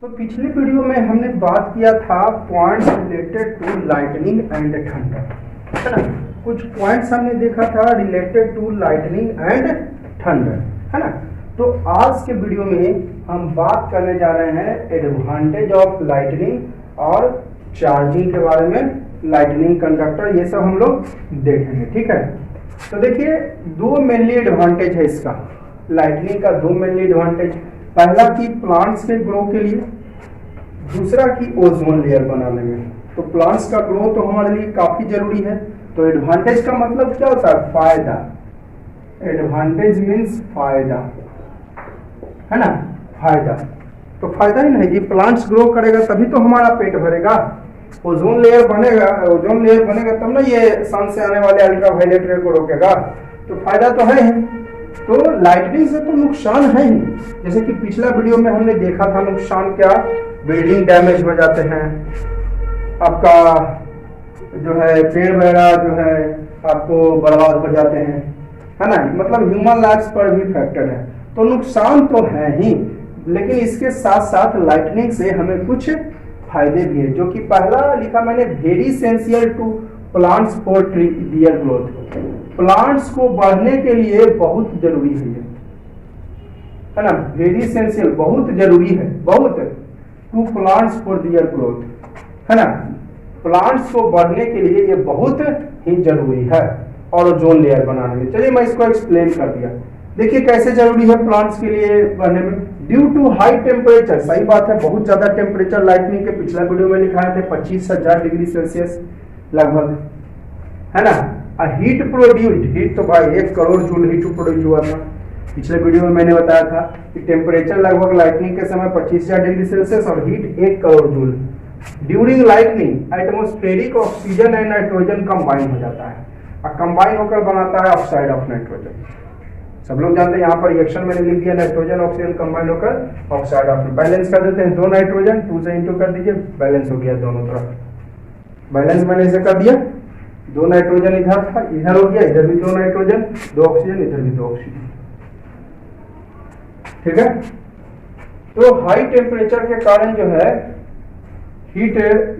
तो पिछले वीडियो में हमने बात किया था points related to lightning and thunder, है ना। कुछ पॉइंट्स हमने देखा था related to lightning and thunder, है ना। तो आज के वीडियो में हम बात करने जा रहे हैं एडवांटेज ऑफ लाइटनिंग और चार्जिंग के बारे में। लाइटनिंग कंडक्टर ये सब हम लोग देखेंगे, ठीक है। तो देखिए दो मेनली एडवांटेज है इसका, लाइटनिंग का दो मेनली एडवांटेज। पहला कि प्लांट्स के ग्रो के लिए, दूसरा कि ओजोन लेयर बनाने में। तो प्लांट्स का ग्रो तो हमारे लिए काफी जरूरी है। तो एडवांटेज का मतलब क्या होता है? फायदा। एडवांटेज मीन्स फायदा, है ना, फायदा। तो फायदा ही नहीं जी, प्लांट्स ग्रो करेगा तभी तो हमारा पेट भरेगा। ओजोन लेयर बनेगा तब ना ये सन से आने वाले अल्ट्रावायलेट रे को रोकेगा। तो फायदा तो है ही। तो लाइटनिंग से तो नुकसान है ही, जैसे कि पिछला वीडियो में हमने देखा था नुकसान क्या, बिल्डिंग डैमेज हो जाते हैं, आपका जो है पेड़ वगैरह जो है आपको बर्बाद हो जाते हैं, है ना। मतलब ह्यूमन लाइफ पर भी फैक्टर है। तो नुकसान तो है ही, लेकिन इसके साथ साथ लाइटनिंग से हमें कुछ फायदे भी है। जो कि पहला लिखा मैंने, very essential to plants for tree their growth. Plants को बढ़ने के लिए बहुत जरूरी है ना। वेरी एसेंशियल, बहुत जरूरी है, बहुत, to plants for their growth, है ना। प्लांट्स को बढ़ने के लिए ये बहुत ही जरूरी है और ओजोन लेयर बनाने में। चलिए मैं इसको एक्सप्लेन कर दिया। देखिए कैसे जरूरी है प्लांट्स के लिए बढ़ने में। ड्यू टू हाई टेम्परेचर, सही बात है, बहुत ज्यादा टेम्परेचर लाइटनिंग के पिछला वीडियो में लिखाए थे 25,000 डिग्री सेल्सियस लगभग, है ना। हीट प्रोड्यूस्ड, हीट तो भाई 1 करोड़ जूल हीट प्रोड्यूस हुआ था। पिछले वीडियो में मैंने बताया था कि टेम्परेचर लगभग लाइटनिंग के समय 25,000 डिग्री सेल्सियस और heat 1 crore joule. During lightning atmospheric oxygen and nitrogen combine हो जाता है और कंबाइन होकर बनाता है ऑक्साइड ऑफ नाइट्रोजन। सब लोग जानते हैं, यहाँ पर रिएक्शन मैंने लिख दिया, नाइट्रोजन ऑक्सीजन कंबाइन होकर ऑक्साइड ऑफ। बैलेंस कर देते हैं, 2 नाइट्रोजन 2 से इंटू कर दीजिए, बैलेंस हो गया दोनों तरफ। बैलेंस मैंने इसे कर दिया, 2 नाइट्रोजन इधर था, इधर हो गया, इधर भी 2 नाइट्रोजन 2 ऑक्सीजन, इधर भी 2 ऑक्सीजन, ठीक है। तो हाई टेम्परेचर के कारण जो है heat,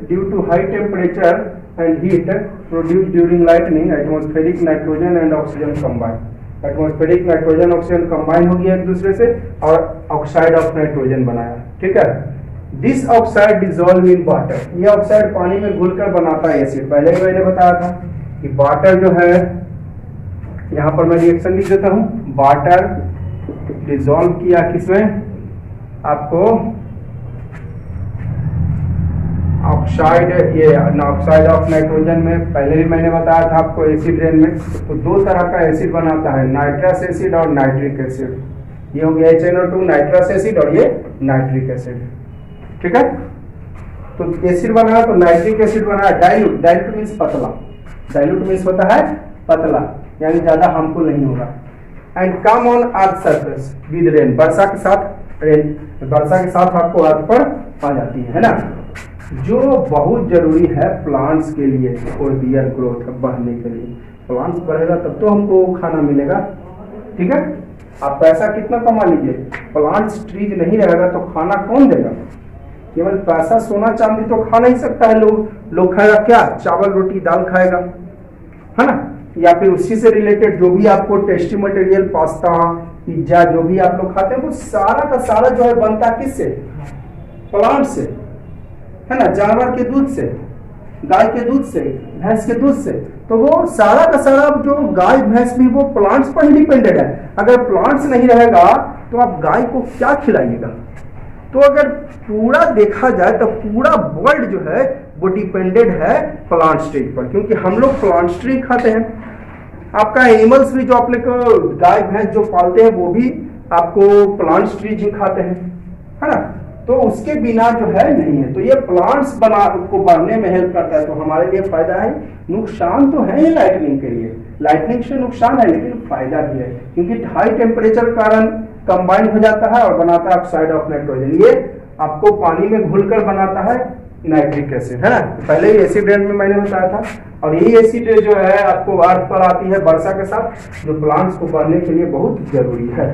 due to high temperature and heat produce during lightning atmospheric nitrogen and oxygen combine. Atmospheric nitrogen oxygen combine हो गया एक दूसरे से और ऑक्साइड ऑफ नाइट्रोजन बनाया, ठीक है। This oxide dissolve in water, ये ऑक्साइड पानी में घुलकर बनाता है एसिड। पहले ही मैंने बताया था कि वाटर जो है, यहाँ पर मैं रिएक्शन लिख देता हूँ, वाटर डिसॉल्व किया किसमें, आपको ऑक्साइड, ये ऑक्साइड ऑफ नाइट्रोजन में। पहले भी मैंने बताया था आपको एसिड रेन में। तो 2 तरह का एसिड बनाता है, नाइट्रस एसिड और नाइट्रिक एसिड। ये हो गया HNO2 नाइट्रस एसिड और ये नाइट्रिक एसिड, ठीक है। तो एसिड बना तो नाइट्रिक एसिड बना, डाइल्यूट, डाइल्यूट मीन्स पतला, डाइल्यूट मीन्स होता है पतला, यानी ज्यादा हार्मफुल नहीं होगा। And come on earth surface with rain, वर्षा के साथ, रेन वर्षा के साथ आपको अर्थ पर आ जाती है ना, जो बहुत जरूरी है प्लांट्स के लिए और दियर ग्रोथ बढ़ने के लिए। प्लांट्स बढ़ेगा तब तो हमको खाना मिलेगा, ठीक है। आप पैसा कितना कमा लीजिए, प्लांट्स ट्रीज नहीं रहेगा तो खाना कौन देगा? केवल पैसा सोना चांदी तो खा नहीं सकता है लोग खाएगा क्या? चावल रोटी दाल खाएगा, है ना। या फिर उसी से रिलेटेड जो भी आपको टेस्टी मटेरियल, पास्ता पिज्जा जो भी आप लोग खाते हैं, वो सारा का सारा जो है बनता किससे? प्लांट से, है ना। जानवर के दूध से, गाय के दूध से, भैंस के दूध से। तो वो सारा का सारा जो गाय भैंस भी वो प्लांट्स पर ही डिपेंडेड है। अगर प्लांट्स नहीं रहेगा तो आप गाय को क्या खिलाइएगा? तो अगर पूरा देखा जाए तो पूरा वर्ल्ड जो है वो डिपेंडेड है प्लांट स्ट्रीज पर, क्योंकि हम लोग प्लांट स्ट्रीज खाते हैं। आपका एनिमल्स भी जो आप लोग गाय भैंस जो पालते हैं वो भी आपको प्लांट स्ट्रीज ही खाते हैं, है ना। तो उसके बिना जो है नहीं है। तो ये प्लांट्स को बढ़ने में हेल्प करता है, तो हमारे लिए फायदा है। नुकसान तो है ही लाइटनिंग के लिए, लाइटनिंग से नुकसान है लेकिन फायदा भी है, क्योंकि हाई टेम्परेचर कारण कंबाइन हो जाता है और बनाता है ऑक्साइड ऑफ नाइट्रोजन। ये आपको पानी में घुलकर बनाता है नाइट्रिक एसिड, है ना। पहले ही एसिड रेन में मैंने बताया था। और यही एसिड जो है आपको अर्थ पर आती है वर्षा के साथ, जो प्लांट्स को बढ़ने के लिए बहुत जरूरी है।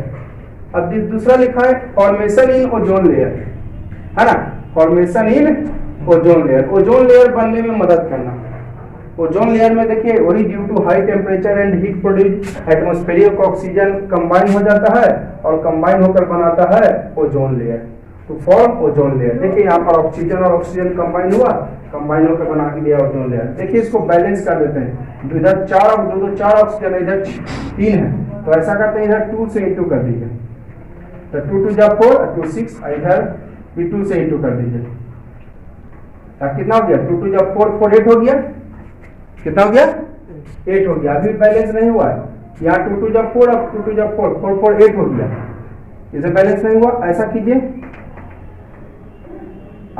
अब दूसरा लिखा है फॉर्मेशन इन ओजोन लेयर। है ना, formation in ozone layer, ozone layer बनने में मदद करना। ओजोन लेयर में देखिए वही due to high temperature and heat produce atmospheric oxygen combine हो जाता है और कंबाइन होकर बनाता है ओजोन लेयर, तो फॉर्म ओजोन लेयर। देखिए यहाँ पर ऑक्सीजन और ऑक्सीजन कंबाइन हुआ, कंबाइन होकर बना के दिया ओजोन लेयर। देखिए इसको बैलेंस कर देते हैं, इधर चार ऑक्सीजन इधर 3 है, तो ऐसा करते हैं इधर 2 से इंटू कर दीजिए, तो 2 2 जा 4 2 6, इधर भी 2 से इंटू कर दीजिए, कितना हो गया 2 2 जा 4 4 8 हो गया, कितना हो गया 8 हो गया। अभी बैलेंस नहीं हुआ है, यहाँ 2 2 जा 4, अब 2 2 जा 4 4 4 8 हो गया, इसे बैलेंस नहीं हुआ। ऐसा कीजिए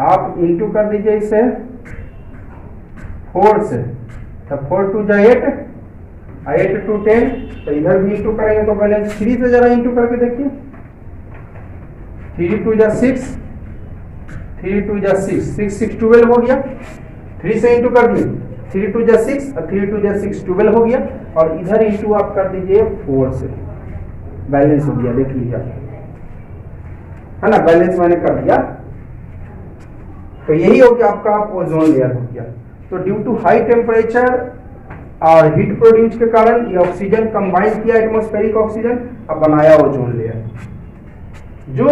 आप इंटू कर दीजिए इसे 4 से, तब 4 2 जा 8, 8 2 10, तो इधर भी इंटू करेंगे तो बैलेंस 3 से जरा इंटू करके देखिए, 3 2 जा 6, 3 2 जा 6, 6 6 12 हो गया, 3 से इंटू कर दिए, 3 2 जा 6 और 3 2 जा 6 12 हो गया, और इधर इंटू आप कर दीजिए 4 से, बैलेंस हो गया, देख लीजिए, है ना, बैलेंस मैंने कर दिया। तो यही हो गया आपका ओजोन लेयर हो गया। तो ड्यू टू हाई टेम्परेचर और हीट प्रोड्यूस के कारण ये ऑक्सीजन कंबाइन किया एटमॉस्फेरिक ऑक्सीजन, अब बनाया ओजोन लेयर, जो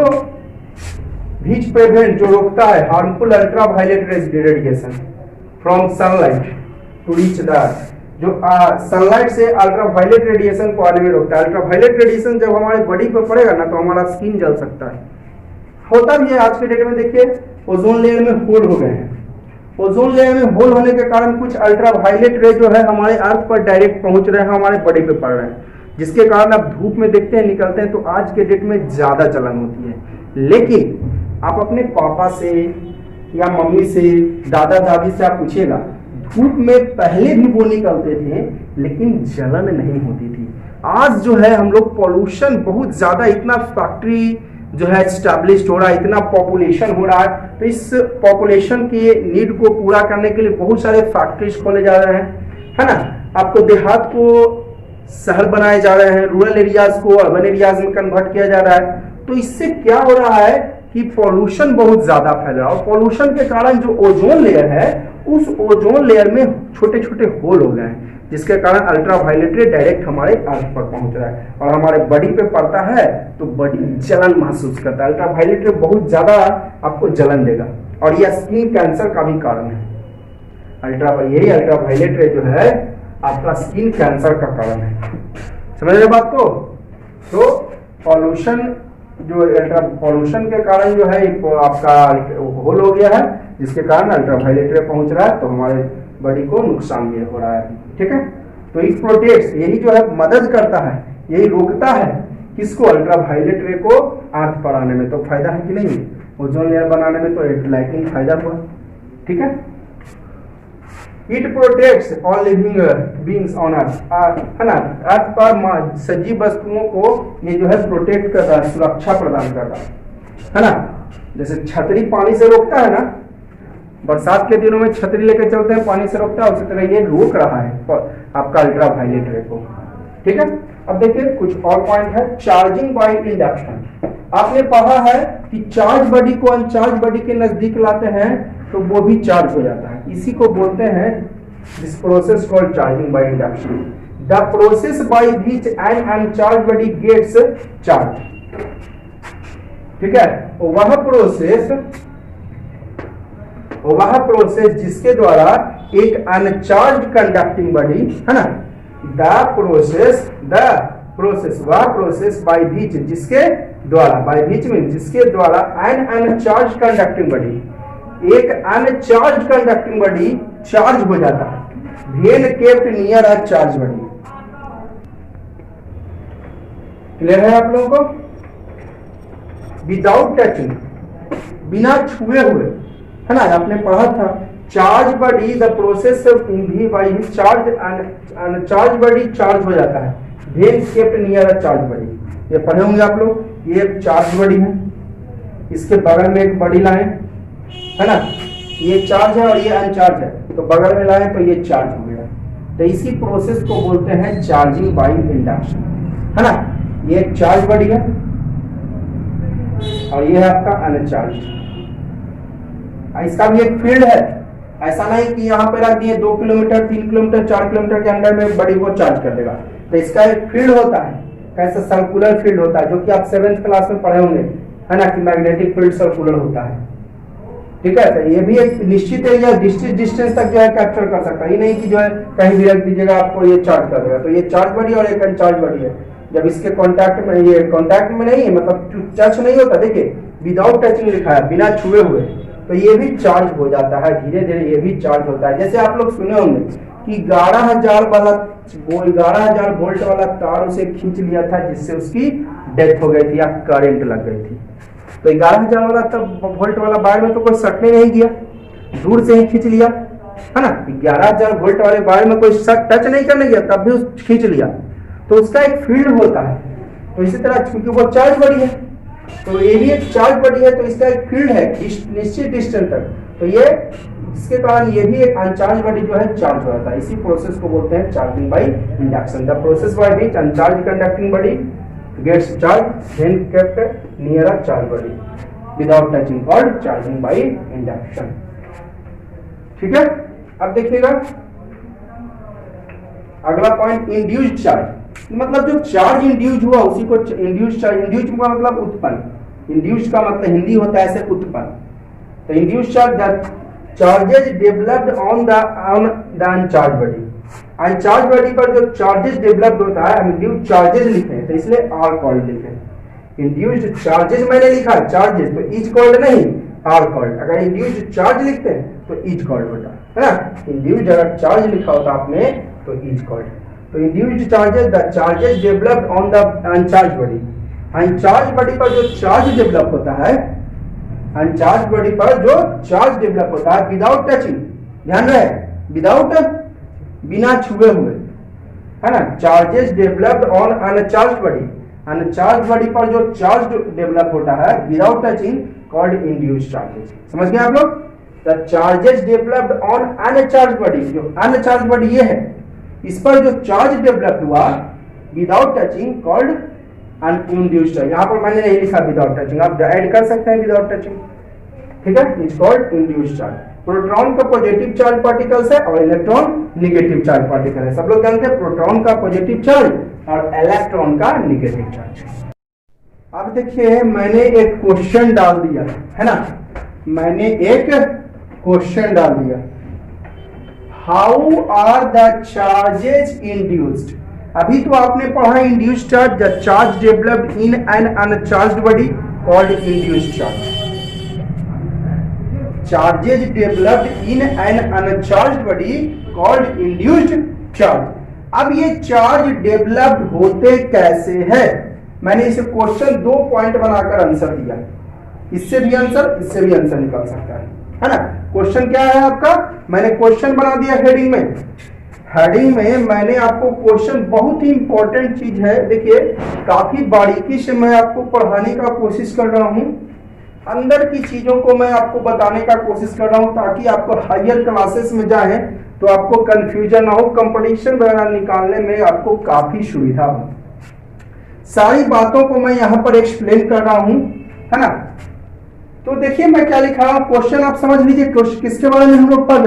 हीट प्रिवेंट, जो रोकता है harmful ultraviolet radiation from sunlight to reach the earth, जो सनलाइट से अल्ट्रावायलेट रेडिएशन को आने में रोकता है। अल्ट्रावायलेट रेडिएशन जब हमारे बॉडी पर पड़ेगा ना, तो हमारा स्किन जल सकता है, होता भी है। आज के डेट में देखिए ओजोन लेयर में होल हो गए हैं, ओजोन लेयर में होल होने के कारण कुछ अल्ट्रावायलेट रे जो है हमारे अर्थ पर डायरेक्ट पहुंच रहे हैं, हमारे बॉडी पे पड़ रहे हैं, जिसके कारण आप धूप में देखते हैं निकलते हैं तो आज के डेट में ज्यादा जलन होती है। लेकिन आप अपने पापा से या मम्मी से, दादा दादी से आप पूछिएगा, धूप में पहले भी वो निकलते थे लेकिन जलन नहीं होती थी। आज जो है हम लोग पॉल्यूशन बहुत ज्यादा, इतना फैक्ट्री जो है एस्टैब्लिश हो रहा है, इतना पॉपुलेशन हो रहा है, तो इस पॉपुलेशन की नीड को पूरा करने के लिए बहुत सारे फैक्ट्रीज खोले जा रहे हैं, है ना। आपको देहात को शहर बनाए जा रहे हैं, रूरल एरियाज को अर्बन एरियाज में कन्वर्ट किया जा रहा है। तो इससे क्या हो रहा है कि पॉल्यूशन बहुत ज्यादा फैल रहा है, और पॉल्यूशन के कारण जो ओजोन लेयर है, उस ओजोन लेयर में छोटे छोटे होल हो गए हैं, जिसके कारण अल्ट्रावायलेट रे डायरेक्ट हमारे अर्थ पर पहुंच रहा है और हमारे बॉडी पे पड़ता है तो बॉडी जलन महसूस करता है। अल्ट्रावायलेट रे बहुत ज्यादा आपको जलन देगा, और यह स्किन कैंसर का भी कारण है। यही अल्ट्रावायलेट रे जो है आपका स्किन कैंसर का कारण है, समझ रहे बात को। तो पॉल्यूशन, जो पॉल्यूशन के कारण जो है आपका होल हो गया है, जिसके कारण अल्ट्रावायलेट रे पहुंच रहा है, तो हमारे बॉडी को नुकसान ये हो रहा है, ठीक है। तो इट प्रोटेक्ट्स, यही जो है मदद करता है, यही रोकता है किसको, अल्ट्रावायलेट रे को अर्थ पर आने में। तो फायदा है कि नहीं, ओजोन लेयर बनाने में तो लाइटिंग फायदा हुआ, ठीक है। It protects all living beings on earth, है ना, अर्थ पर सजीव वस्तुओं को ये जो है प्रोटेक्ट कर रहा है, सुरक्षा प्रदान कर रहा है ना। जैसे छतरी पानी से रोकता है ना, बरसात के दिनों में छतरी लेकर चलते हैं, पानी से रोकता है, उसी तरह ये रोक रहा है आपका अल्ट्रावायलेट रे को, ठीक है। अब देखिए कुछ और पॉइंट है, चार्जिंग बाय इंडक्शन। आपने पढ़ा है कि चार्ज बॉडी को अनचार्ज बॉडी के नजदीक लाते हैं तो वो भी चार्ज हो जाता है, इसी को बोलते हैं this process called charging by induction. The process by which an uncharge body gets charge, ठीक है। वह प्रोसेस जिसके द्वारा एक अनचार्ज कंडक्टिंग बॉडी, है ना, वह प्रोसेस बाय व्हिच, जिसके द्वारा, बाय व्हिच मीन जिसके द्वारा एन अनचार्ज कंडक्टिंग बॉडी, एक अनचार्ज कंडक्टिंग बॉडी चार्ज हो जाता है, when kept near a charge body. Clear है आप लोगों को? विदाउट टचिंग, बिना छुए हुए, है ना, आपने पढ़ा था charge body, the process by charge, अनचार्ज body charge हो जाता है, when kept near a charge body. ये पढ़े होंगे आप लोग। ये चार्ज बॉडी है, इसके बगल में एक बॉडी लाएं, है ना, ये चार्ज है और ये अनचार्ज है, तो बगल में लाएं तो ये चार्ज हो गया। तो इसी प्रोसेस को बोलते हैं चार्जिंग बाय इंडक्शन, है ना। ये एक चार्ज बॉडी है और ये है आपका अनचार्ज, इसका भी एक फील्ड है। ऐसा नहीं कि यहाँ पे रख दिए 2 किलोमीटर 3 किलोमीटर 4 किलोमीटर के अंदर में बड़ी वो चार्ज कर देगा। तो इसका एक फील्ड होता है, कैसा सर्कुलर फील्ड होता है, जो कि आप 7th क्लास में पढ़े होंगे, है ना, कि मैग्नेटिक फील्ड सर्कुलर होता है। ठीक है, तो ये भी एक निश्चित एरिया डिस्टेंस तक जो है कैप्चर कर सकता है। ये नहीं कि जो है कहीं भी रख दीजिएगा आपको ये चार्ज कर देगा। तो ये चार्ज बॉडी और एक अनचार्ज बॉडी है। जब इसके कांटेक्ट में, ये कांटेक्ट में नहीं है, मतलब टच नहीं होता, देखिए विदाउट टचिंग लिखा है, बिना छुए हुए, तो ये भी चार्ज हो जाता है, धीरे धीरे ये भी चार्ज होता है। जैसे आप लोग सुने होंगे कि 11,000 वोल्ट वाला तार उसे खींच लिया था, जिससे उसकी डेथ हो गई थी या करंट लग गई थी। तो 11,000 वाला तब वोल्ट वाला वायर में तो कोई सटने नहीं गया, दूर से ही खींच लिया, है ना। 11,000 वोल्ट वाले वायर में कोई टच नहीं करने गया, तब भी खींच लिया। तो उसका एक फील्ड होता है। तो इसी तरह क्योंकि वो चार्ज बॉडी है, तो ये भी एक चार्ज बॉडी है, तो इसका एक फील्ड है निश्चित डिस्टेंस तक। तो ये इसके कारण ये भी एक अनचार्ज बॉडी जो है चार्ज हो जाता है। इसी प्रोसेस को बोलते हैं charging by induction. The process by which अनचार्ज conducting body gets charged when kept near a charge body without touching, called charging by induction। ठीक है, अब देखिएगा अगला पॉइंट, इंड्यूस्ड चार्ज। मतलब जो चार्ज इंड्यूस हुआ उसी को इंड्यूस्ड चार्ज, इंड्यूस का मतलब उत्पन्न, इंड्यूस्ड का मतलब हिंदी होता है ऐसे उत्पन्न। तो induced charge the charges developed on the uncharged body. Uncharged body पर जो चार्जेस डेवलप्ड होता है, इंड्यूस्ड चार्जेस लिखे हैं, तो इसलिए आर कॉल्ड लिखे। इंड्यूस्ड चार्जेस मैंने लिखा चार्जेस, तो इज कॉल्ड नहीं, आर कॉल्ड। अगर इंड्यूस्ड चार्ज लिखते हैं तो इज कॉल्ड होता है ना। इंड्यूस्ड अगर चार्ज लिखा होता आपने तो इज कॉल्ड। तो induced charges the charges developed on the uncharged body. Uncharged body पर जो चार्ज डेवलप होता है, अनचार्ज बॉडी पर जो चार्ज डेवलप होता है विदाउट टचिंग, ध्यान रहे, विदाउट, बिना छुए हुए, है ना। Charges developed on uncharged body, uncharged body पर जो चार्ज डेवलप होता है without touching, called induced charges. समझ गए आप लोग। The charges developed on uncharged body, जो अनचार्ज बॉडी ये है, इस पर जो चार्ज डेवलप हुआ विदाउट टचिंग, कॉल्ड अनइंड्यूस्ड चार्ज। यहाँ पर मैंने नहीं लिखा विदाउट टचिंग, आप ऐड कर सकते हैं विदाउट टचिंग। ठीक है, is called induced charge. Proton का पॉजिटिव चार्ज पार्टिकल्स है और इलेक्ट्रॉन निगेटिव चार्ज पार्टिकल है। सब लोग जानते हैं प्रोटॉन का पॉजिटिव चार्ज और इलेक्ट्रॉन का निगेटिव चार्ज। अब देखिए मैंने एक क्वेश्चन डाल दिया है ना, मैंने एक क्वेश्चन डाल दिया, how are the charges induced. अभी तो आपने पढ़ा induced charge, the charge developed in an uncharged body called induced charge. Charges developed in an uncharged body called induced charge. अब ये चार्ज डेवलप्ड होते कैसे हैं? मैंने इसे क्वेश्चन 2 पॉइंट बनाकर आंसर दिया। इससे भी आंसर, इससे भी आंसर निकल सकता है ना। क्वेश्चन क्या है आपका, मैंने क्वेश्चन बना दिया हेडिंग में। हेडिंग में मैंने आपको क्वेश्चन, बहुत ही इंपॉर्टेंट चीज है, देखिए काफी बारीकी से मैं आपको पढ़ाने का कोशिश कर रहा हूं, अंदर की चीजों को मैं आपको बताने का कोशिश कर रहा हूं, ताकि आपको हायर क्लासेस में जाए तो आपको कंफ्यूजन ना हो, कंपटीशन वगैरह निकालने में आपको काफी सुविधा हो। सारी बातों को मैं यहाँ पर एक्सप्लेन कर रहा हूं, है ना। तो देखिए मैं क्या लिखा हूं, क्वेश्चन आप समझ लीजिए किसके बारे में हम लोग पढ़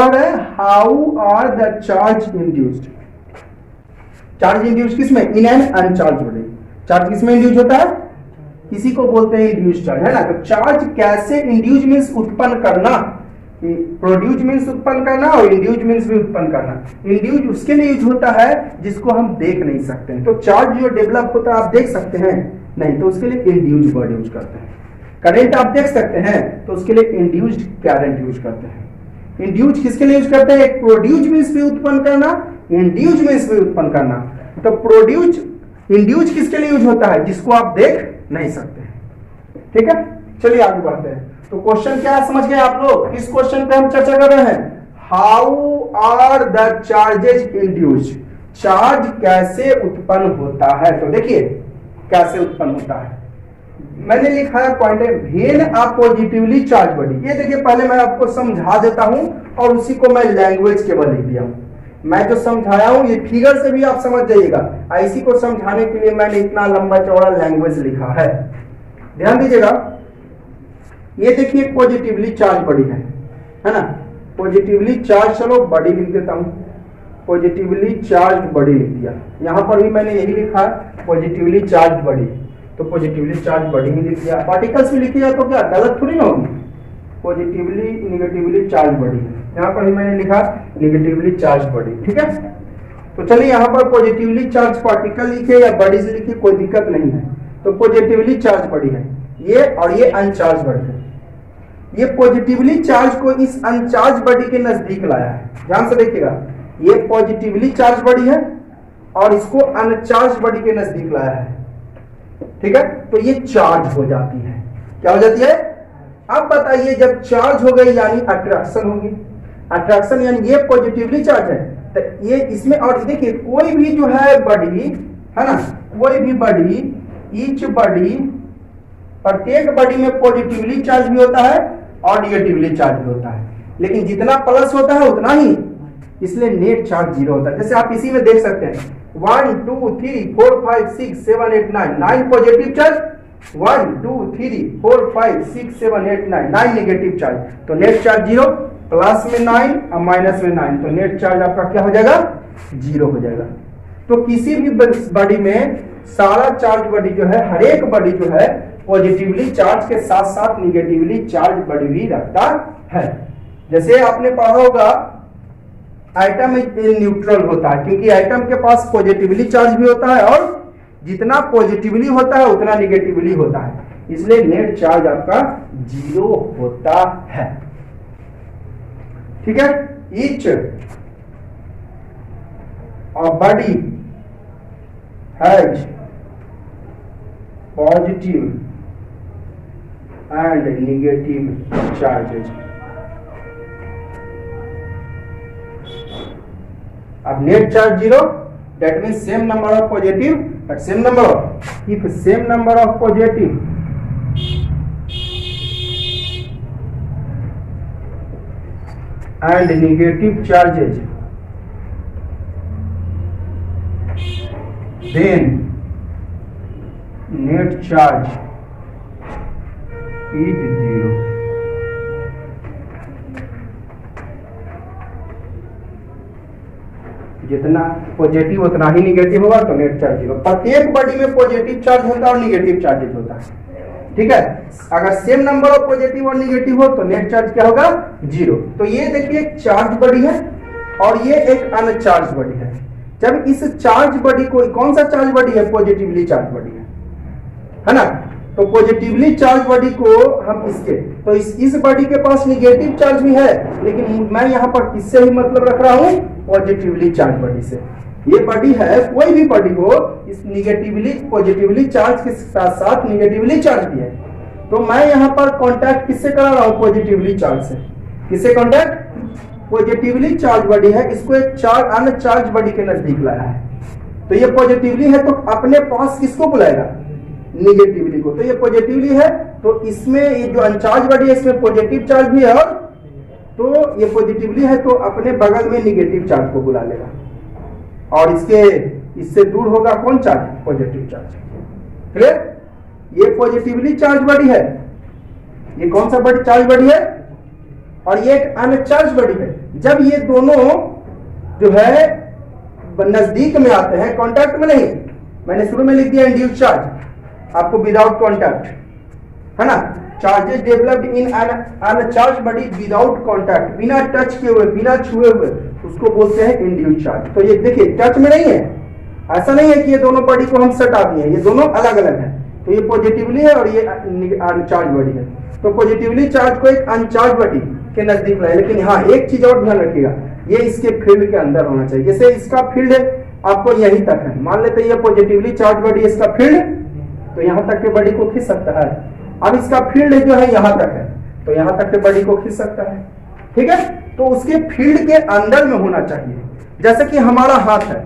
रहे हैं, how are the charge induced. Charge induced किसमें, in an uncharge body. Charge किसमें इंड्यूस होता है, किसी को बोलते हैं इंड्यूस चार्ज, है ना। तो चार्ज कैसे, इंड्यूस मींस उत्पन्न करना, प्रोड्यूस मींस उत्पन्न करना और इंड्यूस मींस भी उत्पन्न करना। इंड्यूस उसके लिए यूज होता है जिसको हम देख नहीं सकते हैं। तो चार्ज जो डेवलप होता है आप देख सकते हैं नहीं, तो उसके लिए इंड्यूस वर्ड यूज करते हैं। करंट आप देख सकते हैं तो उसके लिए इंड्यूस्ड करंट यूज करते हैं। इंड्यूस किसके लिए यूज करते हैं, एक प्रोड्यूस मींस भी उत्पन्न करना, इंड्यूस मींस भी उत्पन्न करना। तो प्रोड्यूस, इंड्यूस किसके लिए यूज होता है, जिसको आप देख नहीं सकते। ठीक है, चलिए आगे बढ़ते हैं। तो क्वेश्चन क्या है समझ गए आप लोग, इस क्वेश्चन पे हम चर्चा कर रहे हैं, how are the charges induced. Charge कैसे उत्पन्न होता है। तो देखिए कैसे उत्पन्न होता है, मैंने लिखा है पॉइंट है, when a positively charge body. ये देखिए पहले मैं आपको समझा देता हूं और उसी को मैं लैंग्वेज केवल लिख दिया हूं। मैं जो समझाया हूं ये फिगर से भी आप समझ जाइएगा। इसी को समझाने के लिए मैंने इतना लंबा चौड़ा लैंग्वेज लिखा है, ध्यान दीजिएगा। ये देखिए पॉजिटिवली चार्ज बॉडी है ना, पॉजिटिवली चार्ज, चलो बॉडी लिख देता हूं, पॉजिटिवली चार्ज बॉडी लिख दिया। यहां पर भी मैंने यही लिखा पॉजिटिवली चार्ज बॉडी, तो पॉजिटिवली चार्ज बॉडी ही लिख दिया। पार्टिकल्स भी लिखिए तो क्या गलत थोड़ी ना होगी, पॉजिटिवली निगेटिवली चार्ज बॉडी, यहाँ पर भी मैंने लिखा निगेटिवली चार्ज बॉडी, ठीक है। तो चलिए यहाँ पर पॉजिटिवली चार्ज पार्टिकल लिखे या बॉडी से लिखे, कोई दिक्कत नहीं है। तो पॉजिटिवली चार्ज बॉडी है ये, और ये अनचार्ज बॉडी है। ये पॉजिटिवली चार्ज को इस अनचार्ज बॉडी के नजदीक लाया है, ध्यान से देखिएगा, ये पॉजिटिवली चार्ज बॉडी है और इसको अनचार्ज बॉडी के नजदीक लाया है, ठीक है। तो ये चार्ज हो जाती है, क्या हो जाती है। अब बताइए जब चार्ज हो गई यानी अट्रैक्शन होगी, अट्रैक्शन यानी ये पॉजिटिवली चार्ज है, तो ये इसमें, और देखिए कोई भी जो है बॉडी है ना, कोई भी बॉडी, ईच बॉडी, प्रत्येक बॉडी में पॉजिटिवली चार्ज भी होता है और निगेटिवली चार्ज भी होता है, लेकिन जितना प्लस होता है उतना ही, इसलिए नेट चार्ज 0 होता है। जैसे आप इसी में देख सकते हैं 1 2 3 4 5 6 7 8 9 पॉजिटिव चार्ज, 1 2 3 4 5 6 7 8 9 नेगेटिव चार्ज, तो नेट चार्ज 0, प्लस में 9 और माइनस में 9, तो नेट चार्ज आपका क्या हो जाएगा, 0 हो जाएगा। तो किसी भी बॉडी में सारा चार्ज बॉडी जो है, हर एक बॉडी जो है पॉजिटिवली चार्ज के साथ साथ निगेटिवली चार्ज बॉडी भी रखता है। जैसे आपने पढ़ा होगा एटम न्यूट्रल होता है, क्योंकि एटम के पास पॉजिटिवली चार्ज भी होता है और जितना पॉजिटिवली होता है उतना निगेटिवली होता है, इसलिए नेट चार्ज आपका 0 होता है, ठीक है। Each body has positive and negative charges. अब net charge 0, that means same number of positive but same number of, if same number of positive and negative charges, then net charge is 0। जितना positive उतना ही negative होगा, तो net charge 0। प्रत्येक body में positive charge होता है और negative charges होता है, ठीक है। अगर सेम नंबर ऑफ पॉजिटिव और निगेटिव हो तो नेट चार्ज क्या होगा, 0। तो ये देखिए एक चार्ज बॉडी है और ये एक अनचार्ज बॉडी है। जब इस चार्ज बॉडी को, कौन सा चार्ज बॉडी है, पॉजिटिवली चार्ज बॉडी है ना, तो पॉजिटिवली चार्ज बॉडी को हम इसके, तो इस बॉडी के पास निगेटिव चार्ज भी है, लेकिन मैं यहाँ पर किससे ही मतलब रख रहा हूँ, पॉजिटिवली चार्ज बॉडी से। ये बॉडी है, कोई भी बॉडी हो, इस निगेटिवली पॉजिटिवली चार्ज के साथ साथ निगेटिवली चार्ज भी है, तो मैं यहाँ पर कांटेक्ट किससे करा रहा हूँ, पॉजिटिवली चार्ज से। किससे कांटेक्ट, पॉजिटिवली चार्ज बॉडी है, इसको एक चार्ज अनचार्ज बॉडी के नजदीक लाया है, तो ये पॉजिटिवली है, तो अपने पास किसको बुलाएगा, निगेटिवली को। तो ये पॉजिटिवली है, तो इसमें ये जो अनचार्ज बॉडी है इसमें पॉजिटिव चार्ज भी है, और तो ये पॉजिटिवली है तो अपने बगल में निगेटिव चार्ज को बुला लेगा, और इससे दूर होगा कौन चार्ज, पॉजिटिव चार्ज। क्लियर। ये पॉजिटिवली चार्ज बॉडी है, ये कौन सा बॉडी, चार्ज बॉडी है, और ये एक अनचार्ज बॉडी है। जब ये दोनों जो है नजदीक में आते हैं, कांटेक्ट में नहीं, मैंने शुरू में लिख दिया इंड्यूस चार्ज, आपको विदाउट कांटेक्ट है ना, charges developed in uncharge body without contact, बिना टच किए हुए, बिना छुए हुए, उसको बोलते हैं इंड्यूस चार्ज। तो ये देखिए टच में नहीं है, ऐसा नहीं है कि ये दोनों बॉडी को हम सटा दिए हैं, ये दोनों अलग अलग हैं, तो ये पॉजिटिवली है और ये अनचार्ज बॉडी है। तो पॉजिटिवली चार्ज को एक अनचार्ज बॉडी के नजदीक लाए, लेकिन हाँ एक चीज और ध्यान रखिएगा, ये इसके फील्ड के अंदर होना चाहिए। जैसे इसका फील्ड आपको यहीं तक है, मान लेते हैं ये पॉजिटिवली चार्ज बॉडी, इसका फील्ड तो यहां तक के बॉडी को खींच सकता है। अब इसका फील्ड जो है यहां तक है, तो यहां तक के बॉडी को खींच सकता है, ठीक है। तो उसके फील्ड के अंदर में होना चाहिए। जैसे कि हमारा हाथ है,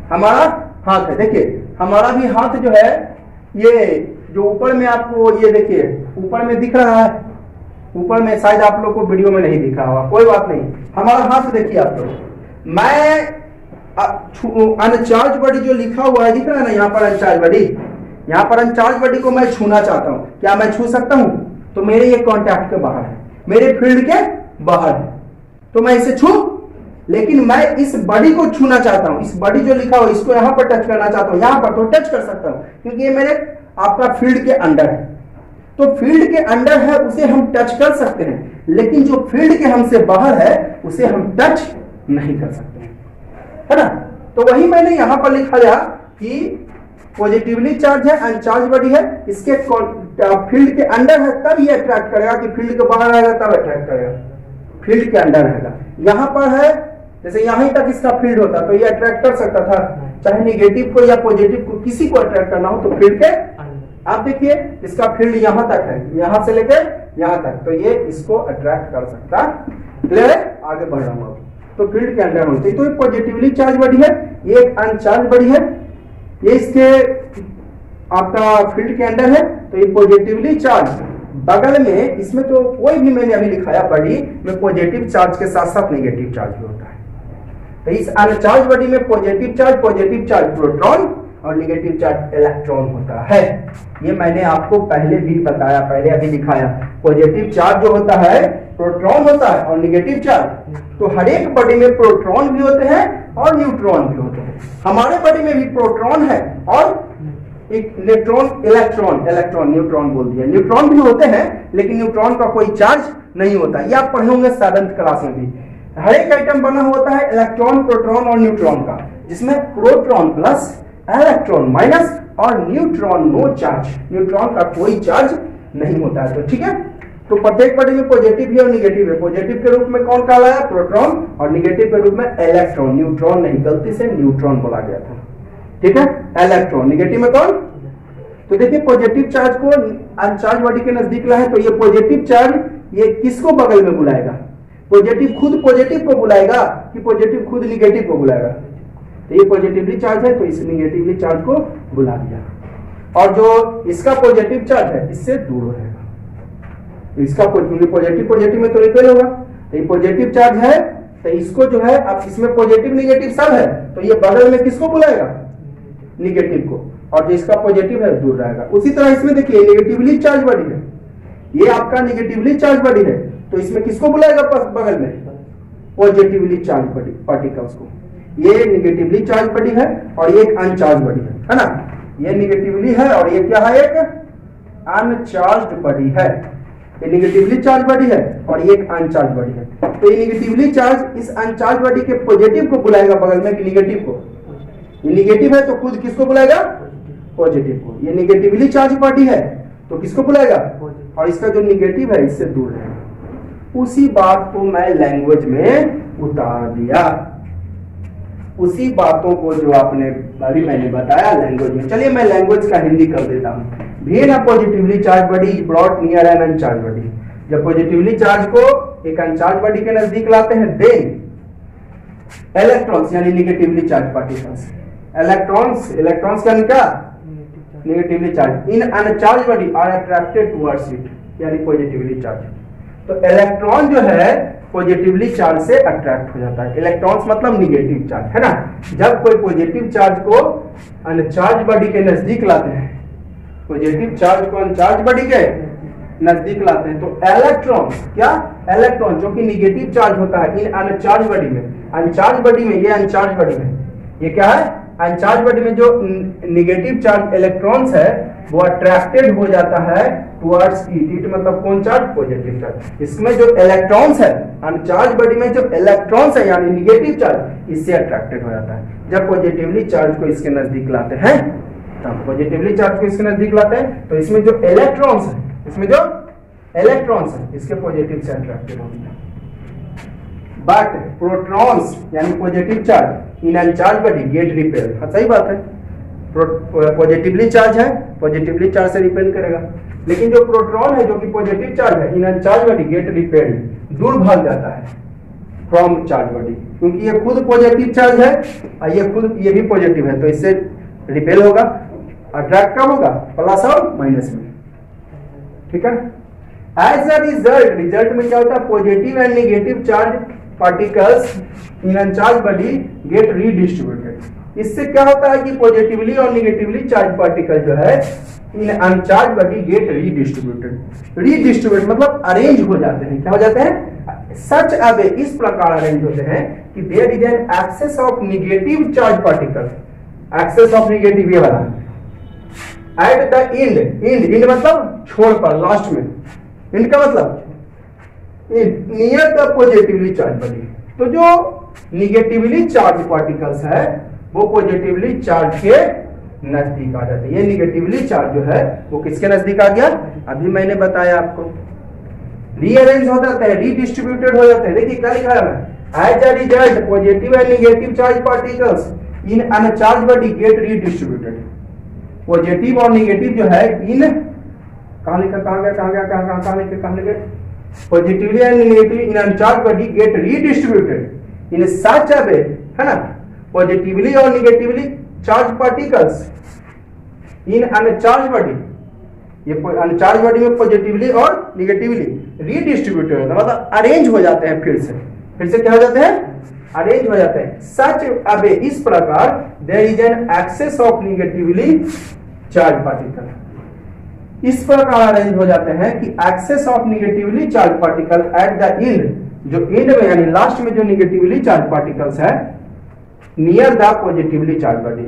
हमारा हाथ है, देखिए हमारा भी हाथ जो है, ये जो ऊपर में आपको ये देखिए ऊपर में दिख रहा है, ऊपर में शायद आप लोग को वीडियो में नहीं दिख रहा होगा, कोई बात नहीं। हमारा हाथ देखिए आप लोग, मैं अनचार्ज बॉडी जो लिखा हुआ है दिख रहा है ना, यहाँ पर अनचार्ज बॉडी, यहाँ पर अनचार्ज बॉडी को मैं छूना चाहता हूँ, क्या मैं छू सकता हूँ? तो मेरे ये कॉन्टैक्ट के बाहर है, मेरे फील्ड के बाहर है, तो मैं इसे छू, लेकिन मैं इस बॉडी को छूना चाहता हूं, इस बॉडी जो लिखा हो इसको यहां पर टच करना चाहता हूं, यहां पर तो टच कर सकता हूं क्योंकि ये मेरे आपका फील्ड के अंडर है। तो फील्ड के अंडर है उसे हम टच कर सकते हैं, लेकिन जो फील्ड के हमसे बाहर है उसे हम टच नहीं कर सकते हैं, है ना। तो वही मैंने यहां पर लिखा गया कि पॉजिटिवली चार्ज है, अनचार्ज बॉडी है, इसके फील्ड के अंडर है तब ये अट्रैक्ट करेगा, कि फील्ड के बाहर आएगा तब अट्रैक्ट करेगा, फील्ड के अंडर रहेगा। यहां पर है जैसे यहीं तक इसका फील्ड होता तो ये अट्रैक्ट कर सकता था, चाहे निगेटिव को या पॉजिटिव को, किसी को अट्रैक्ट करना हो तो फील्ड के, आप देखिए इसका फील्ड यहां तक है, यहां से लेकर यहां तक, तो ये इसको अट्रैक्ट कर सकता। क्लियर है, आगे बढ़ रहा हूं। तो फील्ड के अंडर होते तो ये पॉजिटिवली चार्ज बॉडी है, ये एक अनचार्ज बॉडी है, ये इसके आपका फील्ड के अंडर है, तो ये पॉजिटिवली चार्ज। बगल में इसमें तो कोई भी मैंने अभी लिखाया बॉडी में पॉजिटिव चार्ज के साथ साथ नेगेटिव चार्ज भी होता है। तो इस अनचार्ज बॉडी में पॉजिटिव चार्ज प्रोटॉन और नेगेटिव चार्ज इलेक्ट्रॉन होता है। ये मैंने आपको पहले भी बताया, पहले अभी दिखाया। पॉजिटिव चार्ज जो होता है प्रोटॉन होता है और नेगेटिव चार्ज, तो हर एक बॉडी में प्रोटॉन भी होते हैं और न्यूट्रॉन भी होते हैं। हमारे बॉडी में भी प्रोटॉन है और एक इलेक्ट्रॉन न्यूट्रॉन बोल दिया, न्यूट्रॉन भी होते हैं, लेकिन न्यूट्रॉन का कोई चार्ज नहीं होता। ये आप पढ़े होंगे 7th क्लास में भी। हर एक आइटम बना होता है इलेक्ट्रॉन, प्रोटॉन और न्यूट्रॉन का, जिसमें प्रोटॉन प्लस, इलेक्ट्रॉन माइनस और न्यूट्रॉन नो चार्ज, न्यूट्रॉन का कोई चार्ज नहीं होता है। तो ठीक है, तो प्रत्येक बॉडी में पॉजिटिव है और निगेटिव है। पॉजिटिव के रूप में कौन कहलाया? प्रोटॉन, और निगेटिव के रूप में इलेक्ट्रॉन, न्यूट्रॉन नहीं, गलती से न्यूट्रॉन बोला गया था। ठीक है, इलेक्ट्रॉन। निगेटिव में कौन? तो देखिए पॉजिटिव चार्ज को अनचार्ज बॉडी के नजदीक लाए, तो ये पॉजिटिव चार्ज ये किसको बगल में बुलाएगा? पॉजिटिव खुद पॉजिटिव को बुलाएगा कि पॉजिटिव खुद निगेटिव को बुलाएगा? तो ये पॉजिटिवली चार्ज है तो इस निगेटिवली चार्ज को बुला दिया, और जो इसका पॉजिटिव चार्ज है इससे दूर रहेगा। इसका पॉजिटिव में तो रिपेल होगा, तो ये पॉजिटिव चार्ज है तो इसको जो है, अब इसमें पॉजिटिव निगेटिव सब है, तो ये बगल में किसको बुलाएगा? निगेटिव को, और जो इसका पॉजिटिव है दूर रहेगा। उसी तरह इसमें देखिए निगेटिवली चार्ज बॉडी है, ये आपका निगेटिवली चार्ज बॉडी है, तो इसमें किसको बुलाएगा बगल में? पॉजिटिवली चार्ज बॉडी पार्टिकल्स को। ये निगेटिवली चार्ज बॉडी है और ये एक अनचार्ज बॉडी है ना। ये निगेटिवली है और ये क्या है? एक अनचार्ज बॉडी है। ये निगेटिवली चार्ज बॉडी है और ये एक अनचार्ज बॉडी है। तो ये निगेटिवली चार्ज इस अनचार्ज बॉडी के पॉजिटिव को बुलाएगा बगल में कि निगेटिव को? ये निगेटिव है तो खुद किसको बुलाएगा? पॉजिटिव को। ये निगेटिवली चार्ज बॉडी है तो किसको बुलाएगा? और इसका जो निगेटिव है इससे दूर है। उसी बात को मैं लैंग्वेज में उतार दिया, उसी बातों को जो आपने अभी मैंने बताया लैंग्वेज में। चलिए मैं लैंग्वेज का हिंदी कर देता हूँ। भी ना positively charge body is brought near an uncharge body. जब पॉजिटिवली चार्ज को एक अनचार्ज बॉडी के नजदीक लाते हैं, देन इलेक्ट्रॉन्स यानी निगेटिवली चार्ज पार्टिकल्स, इलेक्ट्रॉन्स क्या निकला? Negatively charge in uncharge body are attracted towards it, यानी पॉजिटिवली चार्ज। तो इलेक्ट्रॉन जो है पॉजिटिवली चार्ज से अट्रैक्ट हो जाता है। इलेक्ट्रॉन्स मतलब निगेटिव चार्ज, है ना। जब कोई पॉजिटिव चार्ज को अनचार्ज बॉडी के नजदीक लाते हैं, पॉजिटिव चार्ज को अनचार्ज बॉडी के नजदीक लाते हैं, तो इलेक्ट्रॉन जो कि निगेटिव चार्ज होता है इन अनचार्ज बॉडी में, अनचार्ज बॉडी में, ये अनचार्ज बॉडी में, ये क्या है? अनचार्ज बॉडी में जो निगेटिव चार्ज इलेक्ट्रॉन्स है वो अट्रैक्टेड हो जाता है टुवर्ड्स इट मतलब कौन चार्ज? Positive charge. इसमें जो इलेक्ट्रॉन्स है अनचार्ज बॉडी में, जो इलेक्ट्रॉन्स है यानी निगेटिव चार्ज, इससे अट्रैक्टेड हो जाता है। जब पॉजिटिवली चार्ज को इसके नजदीक लाते हैं, तब पॉजिटिवली चार्ज को इसके नजदीक लाते हैं, तो इसमें जो इलेक्ट्रॉन्स है, इसके पॉजिटिव से अट्रैक्टेड होते हैं। बट प्रोटॉन्स यानी positive charge in uncharge body gate repel. सही बात है, पॉजिटिवली चार्ज है, पॉजिटिवली चार्ज से रिपेल करेगा, लेकिन जो प्रोटॉन है जो कि पॉजिटिव चार्ज है इन अनचार्ज बॉडी गेट रिपेल्ड, दूर भाग जाता है फ्रॉम चार्ज बॉडी, क्योंकि ये खुद पॉजिटिव चार्ज है और ये भी पॉजिटिव है, तो इससे रिपेल होगा। अट्रैक्ट कब होगा? प्लस और माइनस में। ठीक है। एज अ रिजल्ट में क्या होता है? Positive and negative charge particles in uncharge body get redistributed. इससे क्या होता है कि पॉजिटिवली और निगेटिवली चार्ज पार्टिकल जो है इन अनचार्ज बॉडी गेट रीडिस्ट्रीब्यूटेड मतलब अरेंज हो जाते हैं। क्या हो जाते हैं? सच अवे इस प्रकार अरेंज होते हैं कि there is an excess of negative charge particle, excess of negative ये वाला एट द इंड मतलब छोर पर, लास्ट में। इंड का मतलब near the positively charge body. तो जो निगेटिवली चार्ज पार्टिकल्स है वो पॉजिटिवली चार्ज के नजदीक आ जाते हैं। ये निगेटिवली चार्ज जो है वो किसके नजदीक आ गया? अभी मैंने बताया आपको, रीअरेंज हो जाता है, रीडिस्ट्रीब्यूटेड हो जाते हैं। देखिए क्या लिखा है, as a result positive and negative charge particles in uncharge body get redistributed. Positive और निगेटिव जो है इन कहां लिखा, कहां लिखे positively and negative in uncharge body get redistributed in such a way, है ना, पॉजिटिवली और negatively charge particles in uncharge body, ये अनचार्ज बॉडी में पॉजिटिवली और निगेटिवली रीडिस्ट्रीब्यूटेड होता है, मतलब अरेंज हो जाते हैं। फिर से क्या हो जाते हैं? अरेंज हो जाते हैं। सच अबे इस प्रकार there is an excess of negatively charge particle, इस प्रकार अरेंज हो जाते हैं कि excess of negatively charge particle at the end, जो इंड में यानी लास्ट में जो निगेटिवली चार्ज पार्टिकल्स है near the positively charge body,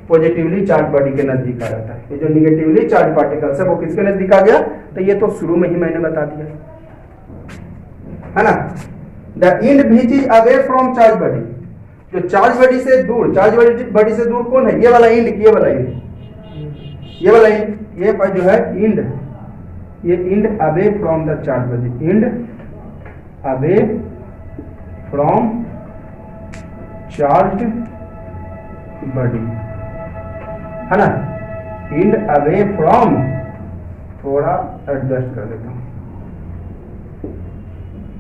positively charge body के नजदीक आ जाता है। ये जो निगेटिवली चार्ज पार्टिकल्स है वो किसके नजदीक आ गया? तो ये तो शुरू में ही मैंने बता दिया, है ना। The end which is away from charge body, जो चार्ज बॉडी से दूर, चार्ज बॉडी से दूर कौन है? ये वाला इंड, ये वाला इंड, ये वाला इंड, ये जो है इंड, ये end away from the charge body, end away from charge body, है ना। इंड अवे फ्रॉम, थोड़ा एडजस्ट कर देता हूं,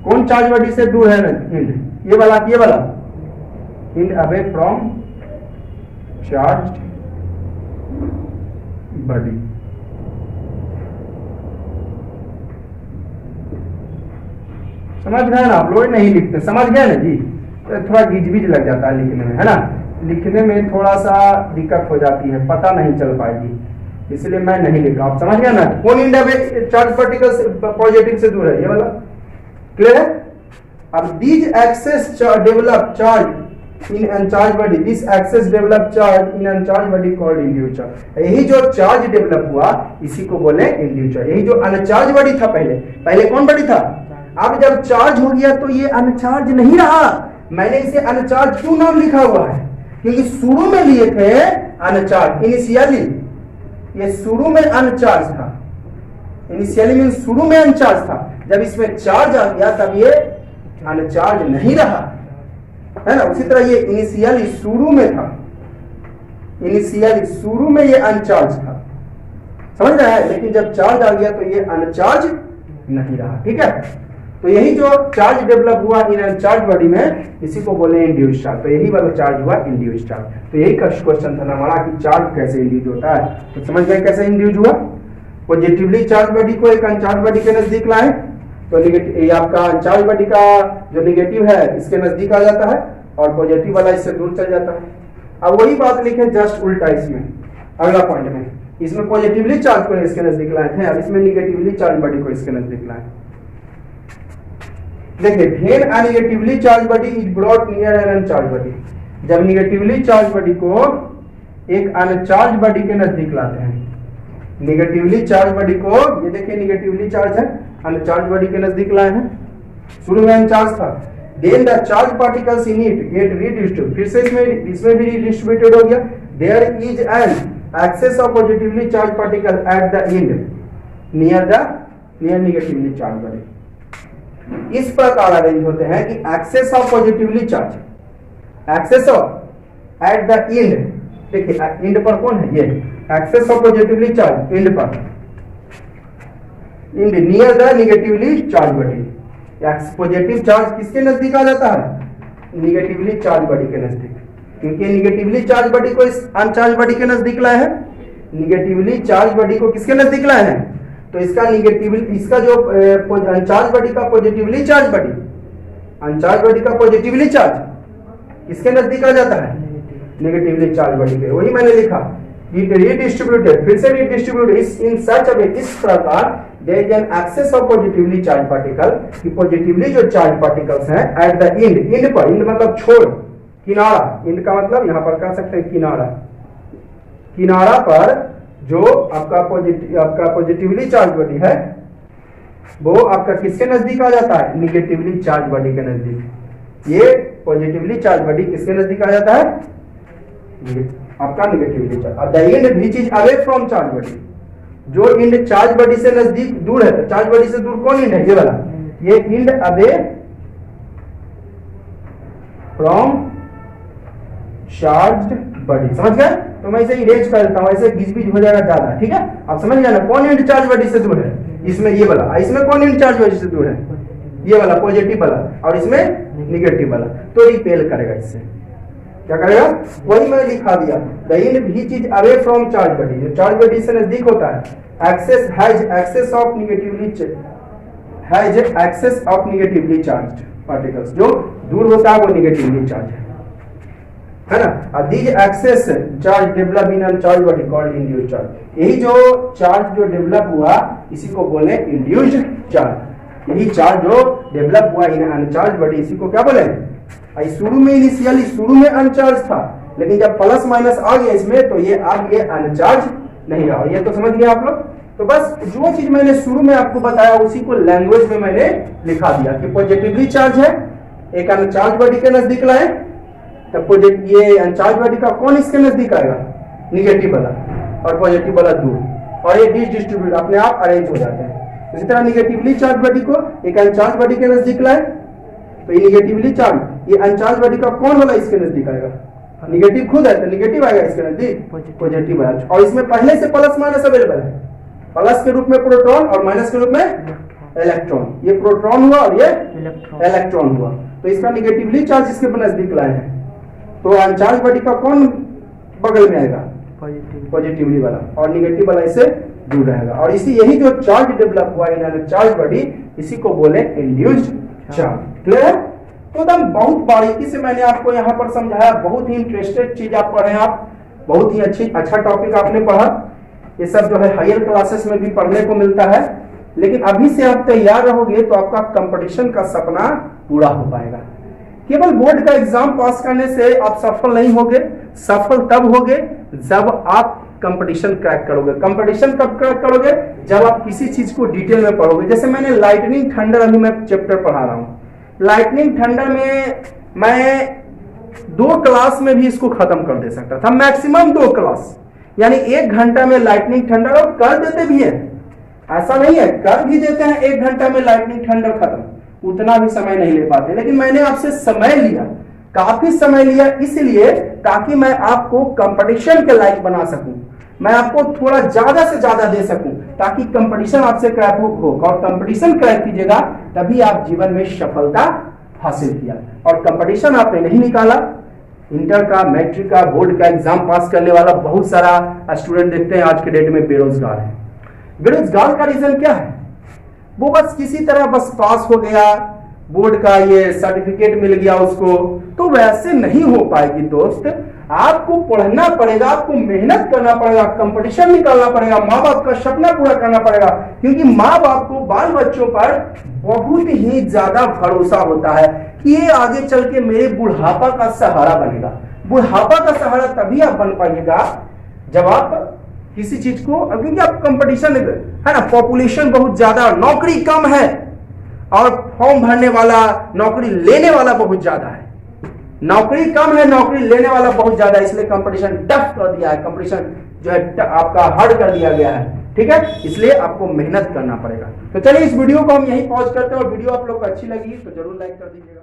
कौन चार्ज बॉडी से दूर है ना? इंड, ये वाला end away from charge body. समझ गए ना आप लोग? नहीं लिखते, समझ गए ना जी? थोड़ा गिजबिज लग जाता है लिखने में, है ना, लिखने में थोड़ा सा दिक्कत हो जाती है, पता नहीं चल पाएगी, इसलिए मैं नहीं लिख रहा। आप समझ गया ना? कौन end away charge particles positive से दूर है? ये वाला। क्लियर है? अब this excess develop charge in uncharge body, this excess develop charge in uncharge body called induced charge. यही जो चार्ज डेवलप हुआ इसी को बोले इंड्यूस्ड चार्ज। यही जो अनचार्ज बॉडी था, पहले कौन बॉडी था? अब जब चार्ज हो गया तो ये अनचार्ज नहीं रहा। मैंने इसे अनचार्ज क्यों नाम लिखा हुआ है? क्योंकि शुरू में लिए थे अनचार्ज, इनिशियली ये शुरू में अनचार्ज था, इनिशियली मीन शुरू में अनचार्ज था। जब इसमें चार्ज आ गया तब ये अनचार्ज नहीं रहा, है ना। उसी तरह ये इनिशियली शुरू में था, इनिशियली शुरू में ये अनचार्ज था, समझ रहा है, लेकिन जब चार्ज आ गया तो ये अनचार्ज नहीं रहा। ठीक है, तो यही जो चार्ज डेवलप हुआ इन अनचार्ज बॉडी में इसी को बोले इंड्यूस्ड चार्ज। तो यही वाला चार्ज हुआ इंड्यूस्ड चार्ज। तो यही क्वेश्चन था हमारा कि चार्ज कैसे इंड्यूस होता है। तो समझ गए कैसे इंड्यूस हुआ? पॉजिटिवली चार्ज बॉडी को एक अनचार्ज बॉडी के नजदीक लाए तो ये आपका अनचार्ज बॉडी का जो निगेटिव है इसके नजदीक आ जाता है और पॉजिटिव वाला इससे दूर चल जाता है। अब वही बात लिखे जस्ट उल्टा इसमें, अगला पॉइंट में, इसमें पॉजिटिवली चार्ज को इसके नजदीक लाए थे, अब इसमें निगेटिवली चार्ज बॉडी को इसके नजदीक लाए। देखिए, when a negatively charge body is brought near an uncharge body, जब निगेटिवली चार्ज बॉडी को एक अनचार्ज बॉडी के नजदीक लाते हैं, निगेटिवली चार्ज बॉडी को, ये देखिए निगेटिवली चार्ज है, अनचार्ज बॉडी के नजदीक लाए हैं, शुरू में अनचार्ज था, then the charge particles in it get redistributed, फिर से इसमें भी रीडिस्ट्रीब्यूटेड हो गया, there is an excess of positively charge particle at the end near negatively charge body. इस प्रकार अरेंज होते हैं कि excess of positively charge, excess of at the end, देखिए एंड पर कौन है? ये excess of positively charge end पर, end near the negatively charge body. Positive charge किसके नजदीक आ जाता है? निगेटिवली चार्ज बॉडी के नजदीक, क्योंकि निगेटिवली चार्ज बॉडी को इस अनचार्ज बॉडी के नजदीक लाए हैं, निगेटिवली चार्ज बॉडी को किसके नजदीक लाए हैं? तो इसका निगेटिवली, इसका जो अनचार्ज बॉडी का positively charge body, uncharged body का पॉजिटिवली चार्ज किसके नजदीक आ जाता है? नेगेटिवली चार्ज बॉडी के, वही मैंने लिखा रीडिस्ट्रीब्यूटेड, फिर से रीडिस्ट्रीब्यूटेड इन सच अ वे, इस प्रकार there is an excess of positively charge particle, कि पॉजिटिवली जो चार्ज पार्टिकल्स हैं एट द एंड पर, एंड मतलब छोर, किनारा, एंड का मतलब यहां पर कह सकते हैं किनारा, किनारा पर जो आपका पॉजिटिवली चार्ज बॉडी है वो आपका किसके नजदीक आ जाता है, निगेटिवली चार्ज बॉडी के नजदीक। ये पॉजिटिवली चार्ज बॉडी किसके नजदीक आ जाता है, आपका negatively charge. The end which is away from charge body, जो एंड चार्ज बॉडी से नजदीक दूर है, तो चार्ज बॉडी से दूर कौन एंड है, ये वाला, ये and away from charge body, समझ गए। तो मैं इसे इरेज कर देता हूं, ऐसे घिस-पिच हो जाएगा ज्यादा, ठीक है। आप समझ गए ना, कौन एंड चार्ज बॉडी से दूर है, इसमें ये वाला, इसमें कौन एंड चार्ज बॉडी से दूर है, ये वाला पॉजिटिव वाला, और इसमें निगेटिव वाला, तो रिपेल करेगा इससे, क्या करेगा, वही मैंने लिखा दिया, the end which is away from charge body, जो चार्ज बॉडी से नजदीक होता है, excess of negatively charge particles, जो दूर होता है वो निगेटिवली चार्ज है ना। These excess charge develop in uncharge body called induced charge, यही जो चार्ज जो डेवलप हुआ इसी को बोले इंड्यूस्ड चार्ज, यही चार्ज जो डेवलप हुआ इन अनचार्ज बॉडी इसी को क्या बोले, शुरू में इनिशियली शुरू में अनचार्ज था, लेकिन जब प्लस माइनस आ गया इसमें तो ये अब ये अनचार्ज नहीं रहा, ये तो समझ गए आप लोग। तो बस जो चीज मैंने शुरू में आपको बताया उसी को लैंग्वेज में मैंने लिखा दिया कि पॉजिटिवली चार्ज है, एक अनचार्ज बॉडी के नजदीक लाए, तब ये अनचार्ज बॉडी का कौन इसके नजदीक आएगा, निगेटिव वाला, और पॉजिटिव वाला दूर, और ये डिस्ट्रीब्यूट अपने आप अरेंज हो जाते हैं। इसी तरह निगेटिवली चार्ज बॉडी को एक अनचार्ज बॉडी के नजदीक लाए, तो ये निगेटिवली चार्ज, ये अनचार्ज बॉडी का कौन वाला इसके नजदीक आएगा, निगेटिव खुद है तो निगेटिव आएगा इसके नजदीक, पॉजिटिव आएगा, और इसमें पहले से प्लस माइनस अवेलेबल है, प्लस के रूप में प्रोटॉन और माइनस के रूप में इलेक्ट्रॉन, ये प्रोटॉन हुआ और ये इलेक्ट्रॉन हुआ, तो इसका निगेटिवली चार्ज इसके नजदीक लाए हैं, तो अनचार्ज बॉडी का कौन बगल में आएगा, पॉजिटिवली वाला, और निगेटिव वाला इससे दूर रहेगा, और इसी यही जो चार्ज डेवलप हुआ इन अनचार्ज बॉडी इसी को बोले इंड्यूस्ड चार्ज। क्लियर है। तो एकदम बहुत बारीकी से मैंने आपको यहाँ पर समझाया, बहुत ही इंटरेस्टेड चीज आप पढ़े, आप बहुत ही अच्छा टॉपिक आपने पढ़ा, ये सब जो है हायर क्लासेस में भी पढ़ने को मिलता है, लेकिन अभी से आप तैयार रहोगे तो आपका कंपटीशन का सपना पूरा हो पाएगा। केवल बोर्ड का एग्जाम पास करने से आप सफल नहीं होगे, सफल तब होगे जब आप कंपटीशन क्रैक करोगे। कंपटीशन कब क्रैक करोगे, जब आप किसी चीज को डिटेल में पढ़ोगे। जैसे मैंने लाइटनिंग थंडर अभी मैं चैप्टर पढ़ा रहा हूँ, लाइटनिंग थंडर में मैं 2 क्लास में भी इसको खत्म कर दे सकता था, मैक्सिमम 2 क्लास, यानी 1 घंटा में लाइटनिंग थंडर, और कर देते भी है, ऐसा नहीं है, कर भी देते हैं 1 घंटा में लाइटनिंग थंडर खत्म, उतना भी समय नहीं ले पाते, लेकिन मैंने आपसे समय लिया, काफी समय लिया, इसलिए ताकि मैं आपको कंपटीशन के लायक बना सकूं, मैं आपको थोड़ा ज्यादा से ज्यादा दे सकूं, ताकि कंपटीशन आपसे क्रैक हो, और कंपटीशन क्रैक कीजिएगा तभी आप जीवन में सफलता हासिल किया। और कंपटीशन आपने नहीं निकाला, इंटर का, मैट्रिक का, बोर्ड का एग्जाम पास करने वाला बहुत सारा स्टूडेंट देखते हैं आज के डेट में बेरोजगार है। बेरोजगार का रीजन क्या है, वो बस किसी तरह बस पास हो गया, बोर्ड का ये सर्टिफिकेट मिल गया उसको, तो वैसे नहीं हो पाएगी दोस्त। आपको पढ़ना पड़ेगा, आपको मेहनत करना पड़ेगा, कंपटीशन निकालना पड़ेगा, माँ बाप का सपना पूरा करना पड़ेगा, क्योंकि माँ बाप को बाल बच्चों पर बहुत ही ज्यादा भरोसा होता है कि ये आगे चल के मेरे बुढ़ापा का सहारा बनेगा। बुढ़ापा का सहारा तभी आप बन पाइएगा जब आप किसी चीज को, क्योंकि आप कंपटीशन है ना, पॉपुलेशन बहुत ज्यादा, नौकरी कम है, और फॉर्म भरने वाला, नौकरी लेने वाला बहुत ज्यादा है। नौकरी कम है, नौकरी लेने वाला बहुत ज्यादा है, इसलिए कंपटीशन टफ कर दिया है, कंपटीशन जो है आपका हार्ड कर दिया गया है, ठीक है। इसलिए आपको मेहनत करना पड़ेगा। तो चलिए इस वीडियो को हम यहीं पॉज करते हैं, और वीडियो आप लोग को अच्छी लगी तो जरूर लाइक कर दीजिएगा।